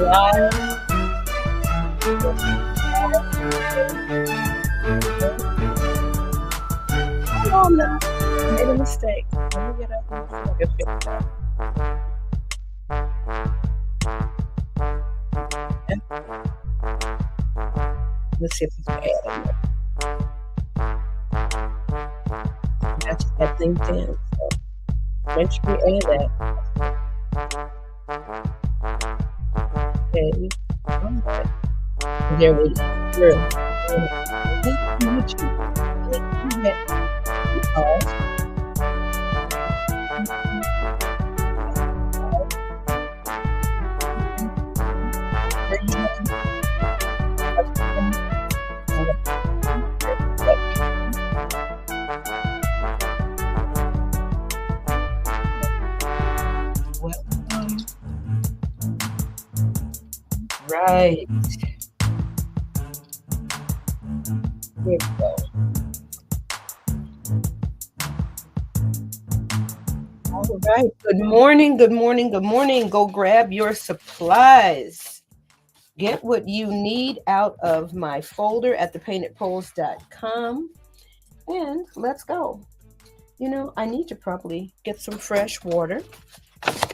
live. Oh, no, I made a mistake. Let me get up and see if I can fix that. Okay. Let's see if we can add it. I got to add things in. So make sure you add that. Okay. All right. There we go. Thank you, YouTube. Thank you, pause. Right. Here we go. All right. Good morning. Good morning. Good morning. Go grab your supplies. Get what you need out of my folder at thepaintedpoles.com. And let's go. You know, I need to probably get some fresh water.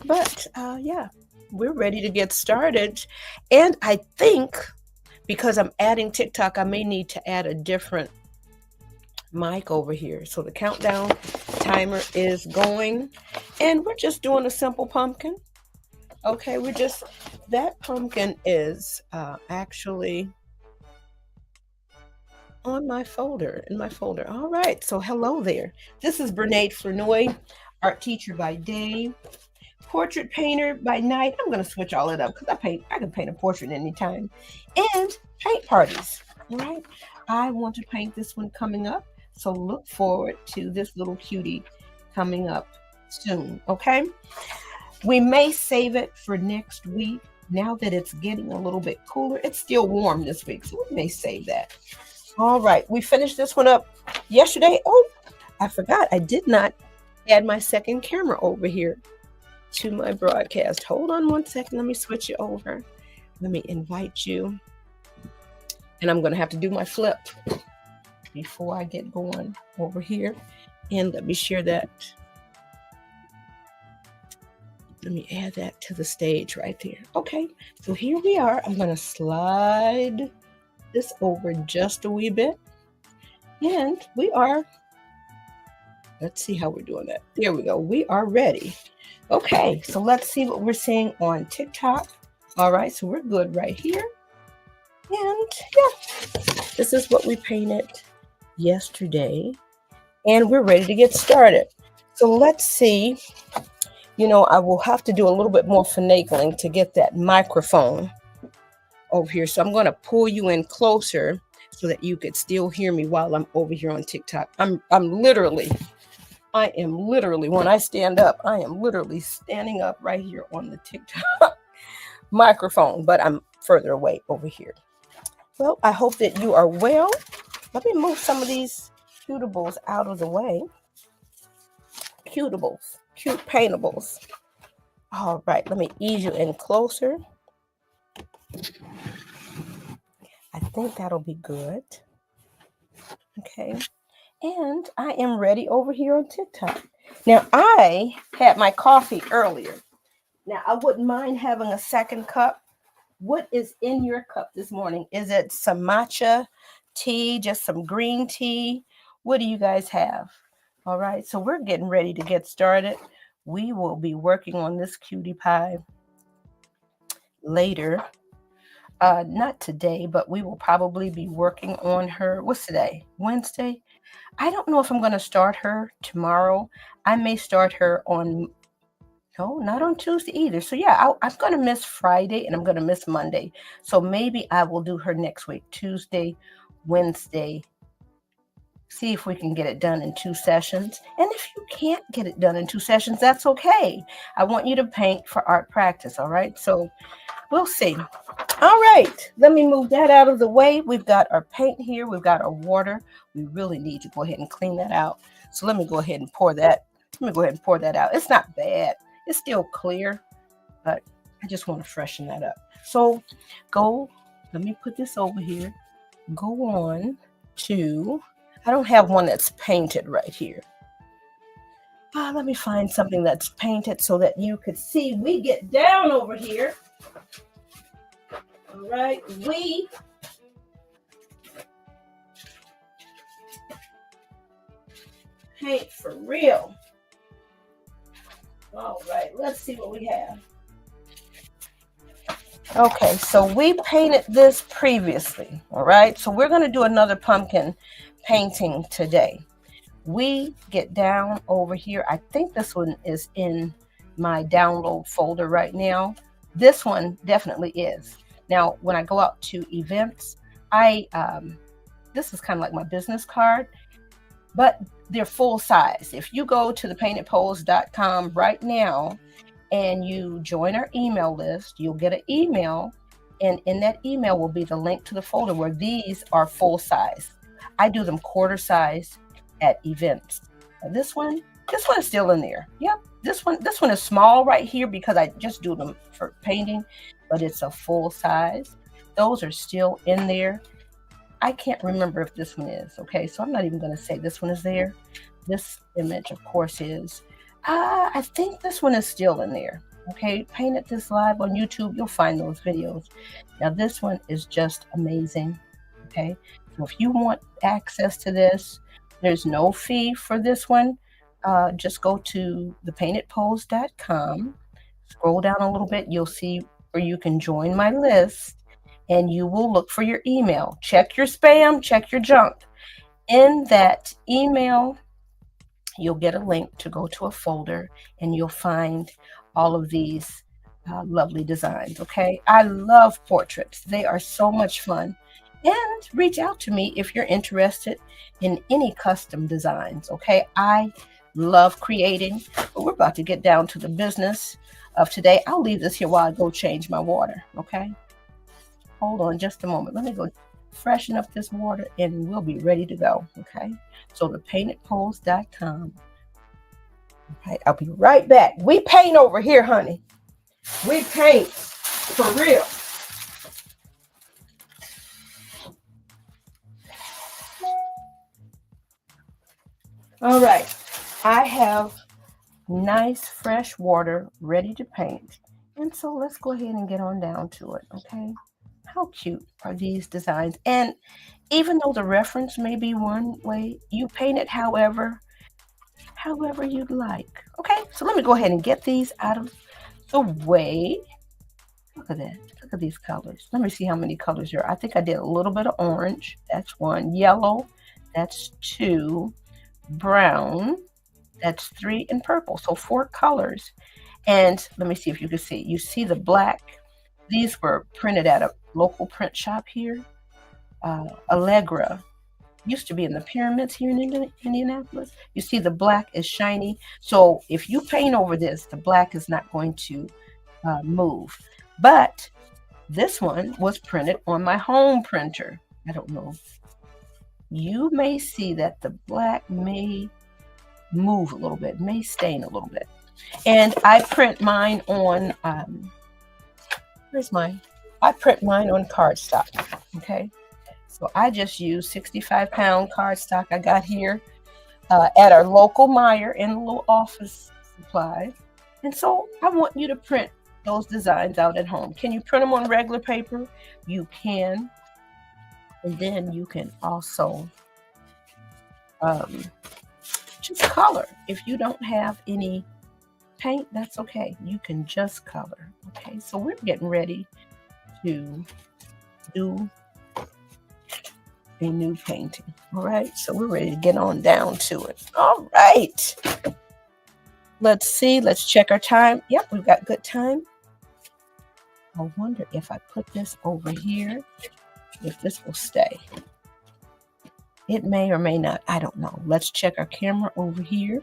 But yeah, we're ready to get started. And I think because I'm adding TikTok, I may need to add a different mic over here. So the countdown timer is going. And we're just doing a simple pumpkin. Okay, that pumpkin is actually on my folder, in my folder. All right, so hello there. This is Bernade Flournoy, art teacher by day, portrait painter by night. I'm going to switch all it up because I can paint a portrait anytime. And paint parties, all right? I want to paint this one coming up, so look forward to this little cutie coming up soon, okay? We may save it for next week. Now that it's getting a little bit cooler, it's still warm this week, so we may save that. All right, we finished this one up yesterday. Oh, I forgot. I did not add my second camera over here to my broadcast. Hold on one second. Let me switch it over. Let me invite you. And I'm going to have to do my flip before I get going over here. And let me share that. Let me add that to the stage right there. Okay, so here we are. I'm going to slide this over just a wee bit. And let's see how we're doing that. There we go. We are ready. Okay, so let's see what we're seeing on TikTok. All right, so we're good right here. And yeah, this is what we painted yesterday. And we're ready to get started. So let's see. You know, I will have to do a little bit more finagling to get that microphone over here. So I'm going to pull you in closer so that you could still hear me while I'm over here on TikTok. I am literally, when I stand up, I am literally standing up right here on the TikTok microphone, but I'm further away over here. Well, I hope that you are well. Let me move some of these cutables out of the way. Cutables. Cute paintables. All right, let me ease you in closer. I think that'll be good. Okay, and I am ready over here on TikTok. Now, I had my coffee earlier. Now, I wouldn't mind having a second cup. What is in your cup this morning? Is it some matcha tea, just some green tea? What do you guys have? All right, so we're getting ready to get started. We will be working on this cutie pie later. Not today, but we will probably be working on her. What's today? Wednesday? I don't know if I'm going to start her tomorrow. I may start her not on Tuesday either. So yeah, I'm going to miss Friday and I'm going to miss Monday. So maybe I will do her next week, Tuesday, Wednesday. See if we can get it done in 2 sessions. And if you can't get it done in 2 sessions, that's okay. I want you to paint for art practice, all right? So we'll see. All right, let me move that out of the way. We've got our paint here. We've got our water. We really need to go ahead and clean that out. So let me go ahead and pour that. Let me go ahead and pour that out. It's not bad. It's still clear, but I just want to freshen that up. So let me put this over here. Go on to, I don't have one that's painted right here. Let me find something that's painted so that you could see. We get down over here. All right, we paint for real. All right, let's see what we have. Okay, so we painted this previously, all right? So we're going to do another pumpkin painting today. We get down over here. I think this one is in my download folder right now. This one definitely is. Now, when I go out to events, this is kind of like my business card, but they're full size. If you go to thepaintedpoles.com right now, and you join our email list, you'll get an email, and in that email will be the link to the folder where these are full size. I do them quarter size at events. Now this one is still in there. Yep, this one is small right here because I just do them for painting, but it's a full size. Those are still in there. I can't remember if this one is, okay? So I'm not even gonna say this one is there. This image, of course, is. I think this one is still in there. Okay, Painted This live on YouTube. You'll find those videos. Now this one is just amazing. Okay, so if you want access to this, there's no fee for this one. Just go to thepaintedpoles.com. Scroll down a little bit. You'll see where you can join my list, and you will look for your email. Check your spam. Check your junk. In that email, you'll get a link to go to a folder, and you'll find all of these lovely designs. Okay, I love portraits. They are so much fun. And reach out to me if you're interested in any custom designs. Okay, I love creating, but we're about to get down to the business of today. I'll leave this here while I go change my water. Okay, hold on just a moment. Let me go freshen up this water and we'll be ready to go. Okay, so thepaintedpoles.com. Okay, I'll be right back. We paint over here, honey. We paint for real. All right, I have nice fresh water ready to paint, and so let's go ahead and get on down to it. Okay, how cute are these designs? And even though the reference may be one way, you paint it however you'd like. Okay, so let me go ahead and get these out of the way. Look at that. Look at these colors. Let me see how many colors there are. I think I did a little bit of orange. That's one. Yellow. That's two. Brown. That's three. And purple. So 4 colors. And let me see if you can see. You see the black. These were printed at a local print shop here. Allegra. Used to be in the pyramids here in Indianapolis. You see the black is shiny. So if you paint over this, the black is not going to move. But this one was printed on my home printer. I don't know. You may see that the black may move a little bit, may stain a little bit. And I print mine on, where's mine? I print mine on cardstock, okay? So I just use 65-pound cardstock I got here at our local Meijer in a little office supply. And so I want you to print those designs out at home. Can you print them on regular paper? You can. And then you can also just color. If you don't have any paint, that's okay. You can just color. Okay, so we're getting ready to do a new painting. All right, so we're ready to get on down to it. All right, let's see. Let's check our time. Yep, we've got good time. I wonder if I put this over here, if this will stay. It may or may not. I don't know. Let's check our camera over here.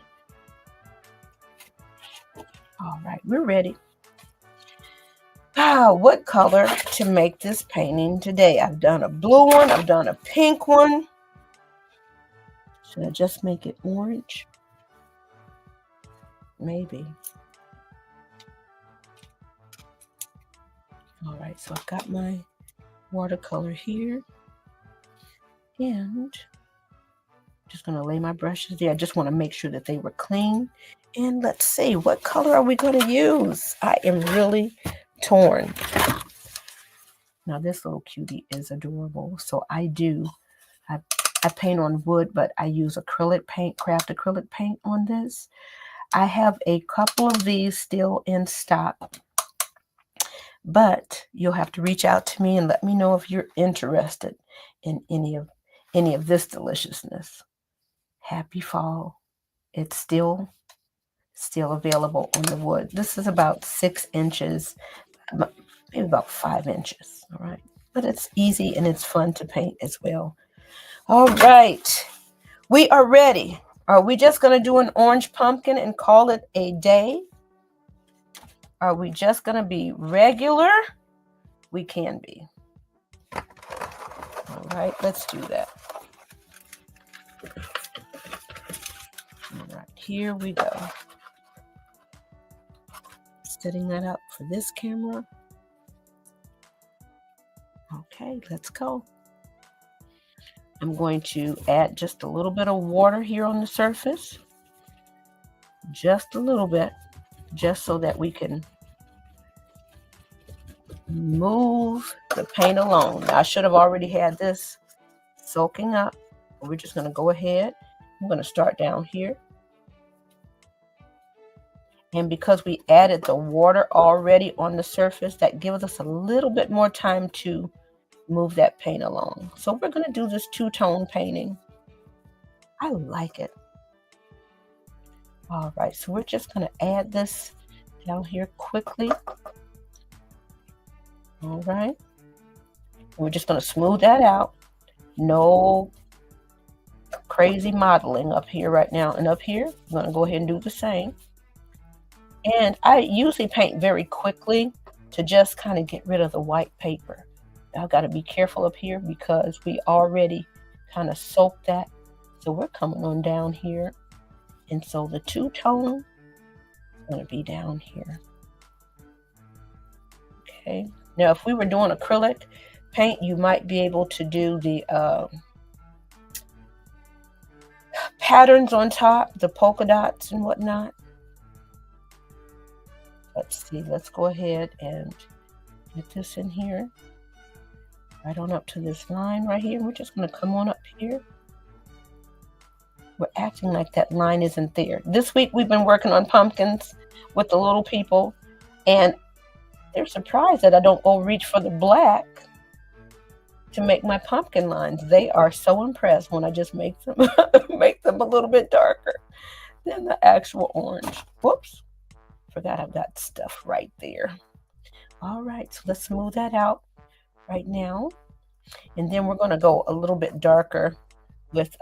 All right, we're ready. What color to make this painting today? I've done a blue one. I've done a pink one. Should I just make it orange? Maybe. All right, so I've got my watercolor here, and just going to lay my brushes there. I just want to make sure that they were clean. And let's see, what color are we going to use? I am really torn. Now this little cutie is adorable. So I paint on wood, but I use acrylic paint, craft acrylic paint on this. I have a couple of these still in stock, but you'll have to reach out to me and let me know if you're interested in any of this deliciousness. Happy fall. It's still available on the wood. This is about 6 inches, maybe about 5 inches. All right, but it's easy and it's fun to paint as well. All right, we are ready. Are we just going to do an orange pumpkin and call it a day? Are we just going to be regular? We can be. All right, let's do that. All right, here we go. Setting that up for this camera. Okay, let's go. I'm going to add just a little bit of water here on the surface. Just a little bit, just so that we can move the paint along. Now, I should have already had this soaking up. We're just going to go ahead. I'm going to start down here. And because we added the water already on the surface, that gives us a little bit more time to move that paint along. So we're going to do this two-tone painting. I like it. All right, so we're just going to add this down here quickly. All right. We're just going to smooth that out. No crazy modeling up here right now. And up here, I'm going to go ahead and do the same. And I usually paint very quickly to just kind of get rid of the white paper. I've got to be careful up here because we already kind of soaked that. So we're coming on down here. And so the two-tone is going to be down here. Okay. Now, if we were doing acrylic paint, you might be able to do the patterns on top, the polka dots and whatnot. Let's see, let's go ahead and get this in here. Right on up to this line right here. We're just going to come on up here. We're acting like that line isn't there. This week we've been working on pumpkins with the little people, and they're surprised that I don't go reach for the black to make my pumpkin lines. They are so impressed when I just make them make them a little bit darker than the actual orange. Whoops. Forgot I've got stuff right there. All right, so let's smooth that out right now. And then we're going to go a little bit darker with,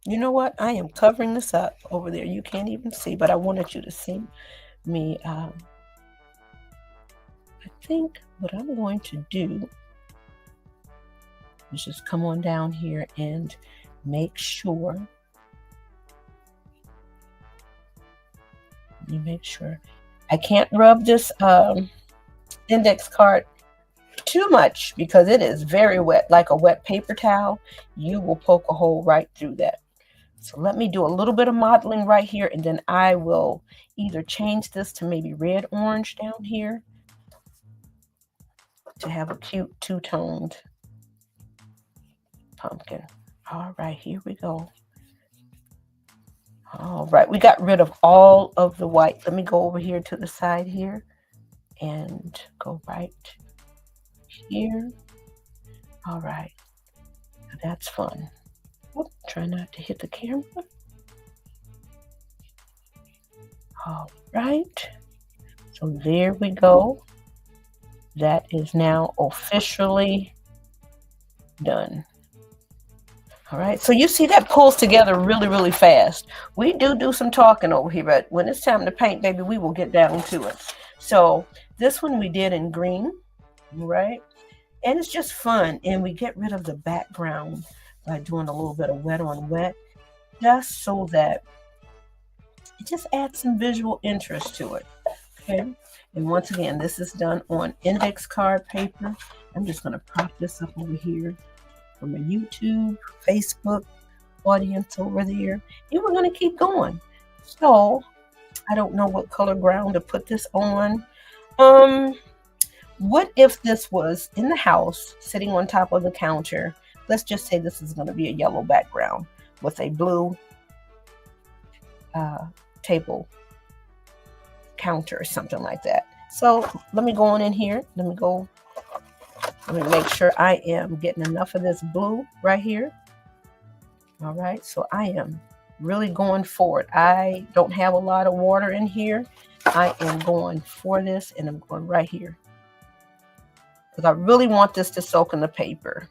you know what? I am covering this up over there. You can't even see, but I wanted you to see me. I think what I'm going to do is just come on down here and make sure. You make sure. I can't rub this index card too much because it is very wet, like a wet paper towel. You will poke a hole right through that. So let me do a little bit of modeling right here, and then I will either change this to maybe red orange down here to have a cute two-toned pumpkin. All right, here we go. All right, we got rid of all of the white. Let me go over here to the side here and go right here. All right, that's fun. Whoop, try not to hit the camera. All right, so there we go. That is now officially done. All right, so you see that pulls together really, really fast. We do some talking over here, but when it's time to paint, baby, we will get down to it. So this one we did in green, right? And it's just fun. And we get rid of the background by doing a little bit of wet on wet, just so that it just adds some visual interest to it. Okay. And once again, this is done on index card paper. I'm just going to prop this up over here from a YouTube, Facebook audience over there. And we're going to keep going. So I don't know what color ground to put this on. What if this was in the house, sitting on top of the counter? Let's just say this is going to be a yellow background with a blue table counter or something like that. So let me go on in here. Let me make sure I am getting enough of this blue right here. All right, so I am really going for it. I don't have a lot of water in here. I am going for this, and I'm going right here because I really want this to soak in the paper.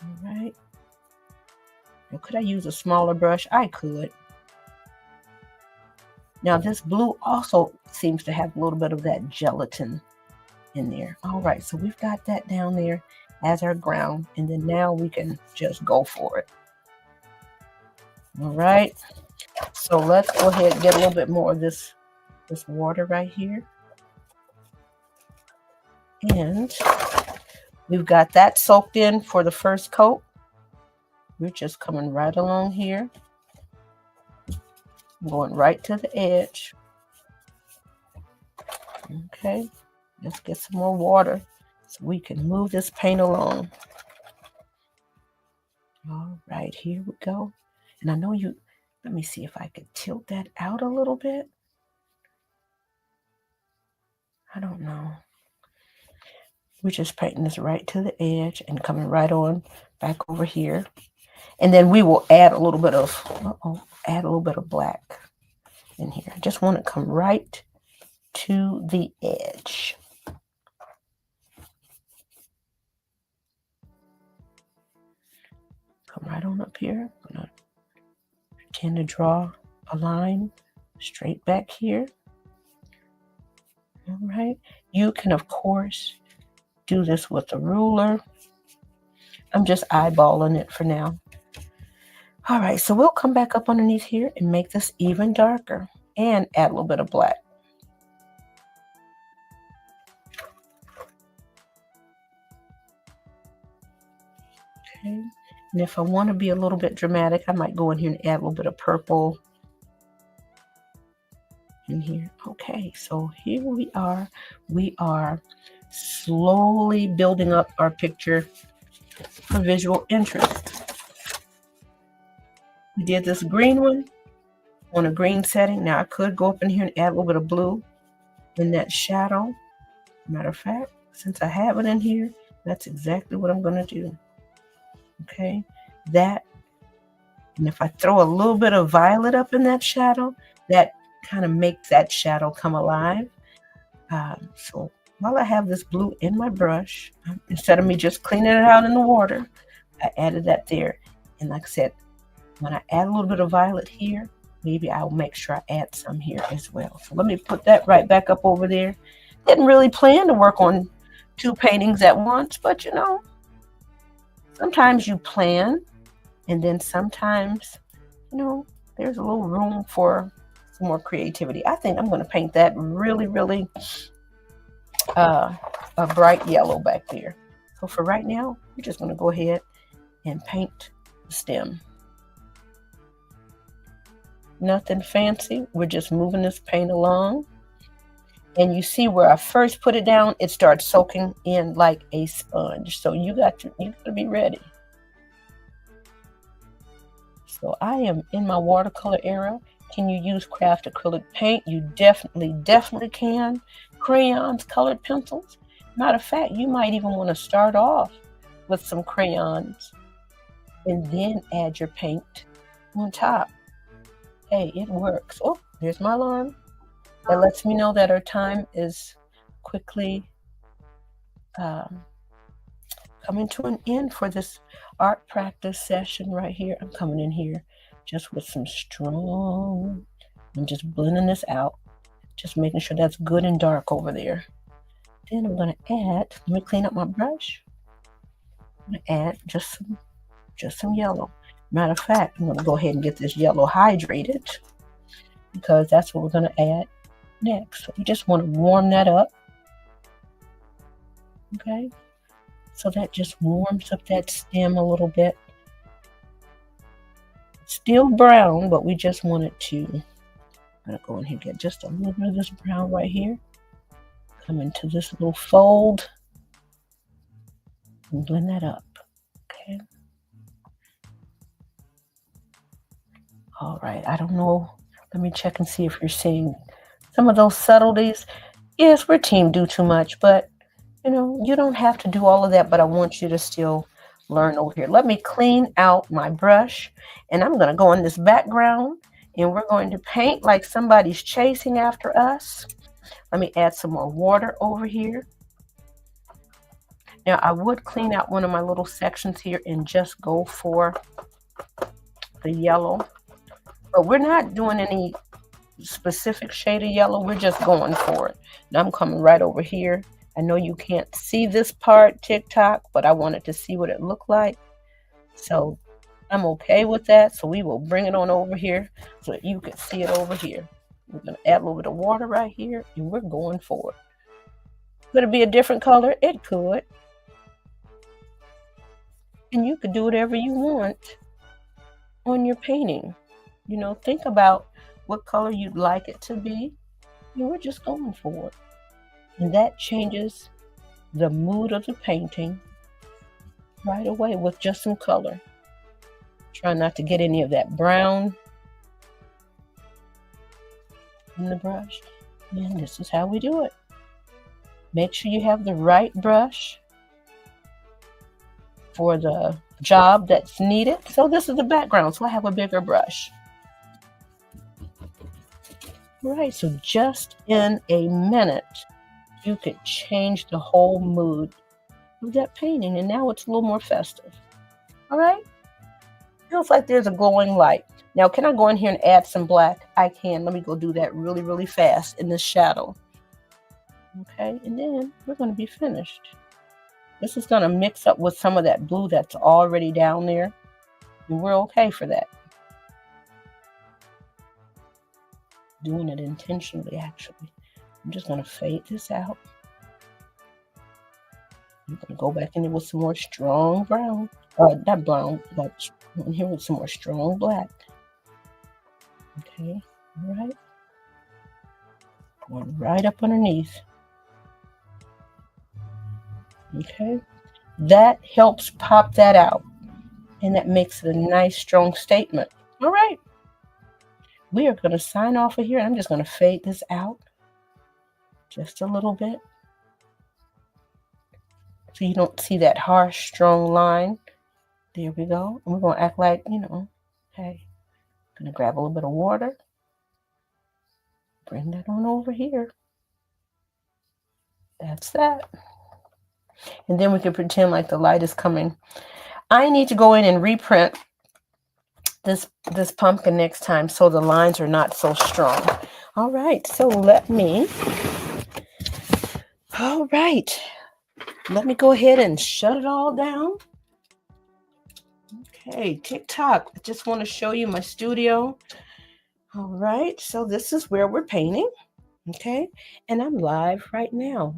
All right. Now, could I use a smaller brush? I could. Now, this blue also seems to have a little bit of that gelatin in there. All right, so we've got that down there as our ground, and then now we can just go for it. All right, so let's go ahead and get a little bit more of this water right here. And we've got that soaked in for the first coat. We're just coming right along here. Going right to the edge. Okay, let's get some more water so we can move this paint along. All right, here we go. And I know let me see if I could tilt that out a little bit. I don't know. We're just painting this right to the edge and coming right on back over here. And then we will add a little bit of black in here. I just want to come right to the edge. Come right on up here. I'm going to pretend to draw a line straight back here. All right. You can, of course, do this with a ruler. I'm just eyeballing it for now. All right, so we'll come back up underneath here and make this even darker and add a little bit of black. Okay, and if I want to be a little bit dramatic, I might go in here and add a little bit of purple in here. Okay, so here we are. We are slowly building up our picture for visual interest. We did this green one on a green setting. Now I could go up in here and add a little bit of blue in that shadow. Matter of fact, since I have it in here, that's exactly what I'm going to do. Okay, that, and if I throw a little bit of violet up in that shadow, that kind of makes that shadow come alive. So while I have this blue in my brush, instead of me just cleaning it out in the water, I added that there. And like I said, when I add a little bit of violet here, maybe I'll make sure I add some here as well. So let me put that right back up over there. Didn't really plan to work on 2 paintings at once, but you know, sometimes you plan, and then sometimes, you know, there's a little room for some more creativity. I think I'm going to paint that really, really a bright yellow back there. So for right now, we're just going to go ahead and paint the stem. Nothing fancy. We're just moving this paint along. And you see where I first put it down, it starts soaking in like a sponge. So you got to be ready. So I am in my watercolor era. Can you use craft acrylic paint? You definitely can. Crayons, colored pencils. Matter of fact, you might even want to start off with some crayons and then add your paint on top. Hey, it works. Oh, there's my alarm. That lets me know that our time is quickly coming to an end for this art practice session right here. I'm coming in here just with some strong, I'm just blending this out, just making sure that's good and dark over there. Then I'm going to add, let me clean up my brush. I'm going to add just some yellow. Matter of fact, I'm going to go ahead and get this yellow hydrated because that's what we're going to add next. So you just want to warm that up. Okay. So that just warms up that stem a little bit. It's still brown, but we just want it to, I'm going to go in here and get just a little bit of this brown right here. Come into this little fold and blend that up. Okay. All right. I don't know. Let me check and see if you're seeing some of those subtleties. Yes, we're team do too much, but you know, you don't have to do all of that, but I want you to still learn over here. Let me clean out my brush, and I'm going to go in this background, and we're going to paint like somebody's chasing after us. Let me add some more water over here. Now, I would clean out one of my little sections here and just go for the yellow, but we're not doing any specific shade of yellow. We're just going for it. Now, I'm coming right over here. I know you can't see this part, TikTok, but I wanted to see what it looked like. So I'm okay with that. So we will bring it on over here so that you can see it over here. We're going to add a little bit of water right here, and we're going for it. Could it be a different color? It could. And you could do whatever you want on your painting. You know, think about what color you'd like it to be, and we're just going for it. And that changes the mood of the painting right away with just some color. Try not to get any of that brown in the brush. And this is how we do it. Make sure you have the right brush for the job that's needed. So this is the background, so I have a bigger brush. All right, so just in a minute, you could change the whole mood of that painting, and now it's a little more festive. All right, feels like there's a glowing light. Now, can I go in here and add some black? I can. Let me go do that really, really fast in this shadow. Okay, and then we're going to be finished. This is going to mix up with some of that blue that's already down there, and we're okay for that. Doing it intentionally, actually. I'm just going to fade this out. I'm going to go back in there with some more strong brown. Not brown, but in here with some more strong black. Okay, all right. Going right up underneath. Okay, that helps pop that out. And that makes it a nice, strong statement. All right. We are going to sign off of here. I'm just going to fade this out just a little bit so you don't see that harsh, strong line. There we go. And we're going to act like, you know, hey, I'm going to grab a little bit of water. Bring that on over here. That's that. And then we can pretend like the light is coming. I need to go in and reprint this pumpkin next time so the lines are not so strong. All right, so let me go ahead and shut it all down. Okay, TikTok, I just want to show you my studio. All right, so this is where we're painting. Okay, and I'm live right now.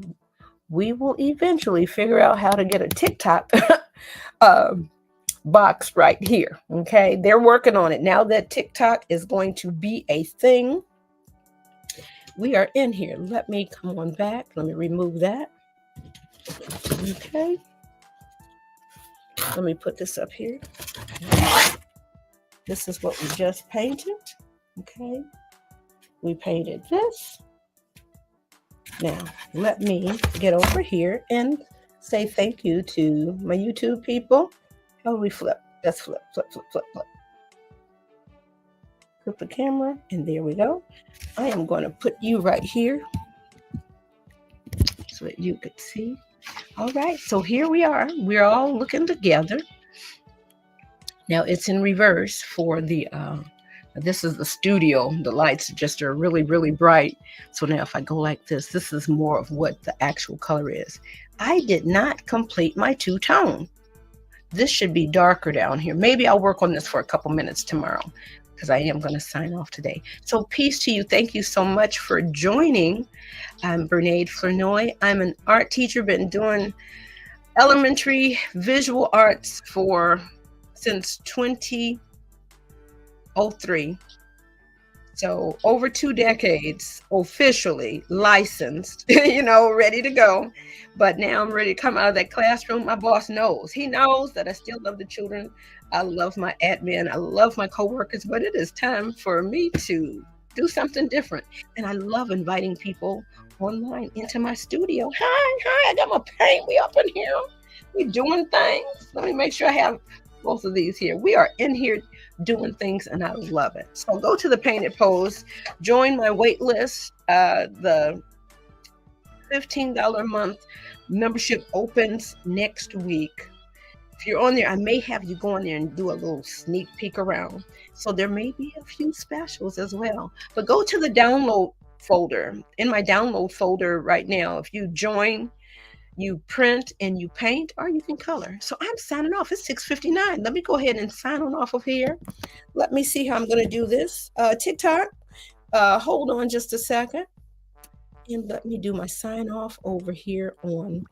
We will eventually figure out how to get a TikTok box right here. Okay, they're working on it now that TikTok is going to be a thing. We are in here. Let me come on back. Let me remove that. Okay, let me put this up here. This is what we just painted. Okay, we painted this. Now let me get over here and say thank you to my YouTube people. How do we flip? Let's flip. Flip the camera, and there we go. I am going to put you right here so that you could see. All right, so here we are. We're all looking together. Now it's in reverse for the, this is the studio. The lights just are really, really bright. So now if I go like this, this is more of what the actual color is. I did not complete my two-tone. This should be darker down here. Maybe I'll work on this for a couple minutes tomorrow because I am going to sign off today. So peace to you. Thank you so much for joining. I'm Bernaid Flournoy. I'm an art teacher, been doing elementary visual arts since 2003. So over 2 decades, officially licensed, ready to go. But now I'm ready to come out of that classroom. My boss knows. He knows that I still love the children. I love my admin. I love my coworkers, but it is time for me to do something different. And I love inviting people online into my studio. Hi, I got my paint. We up in here. We doing things. Let me make sure I have both of these here. We are in here doing things and I love it. So go to the Painted Pose, join my wait list. The $15 a month membership opens next week. If you're on there, I may have you go on there and do a little sneak peek around. So there may be a few specials as well. But go to the download folder. In my download folder right now, if you join, you print and you paint, or you can color. So I'm signing off. It's 6:59. Let me go ahead and sign on off of here. Let me see how I'm going to do this. TikTok, hold on just a second. And let me do my sign off over here on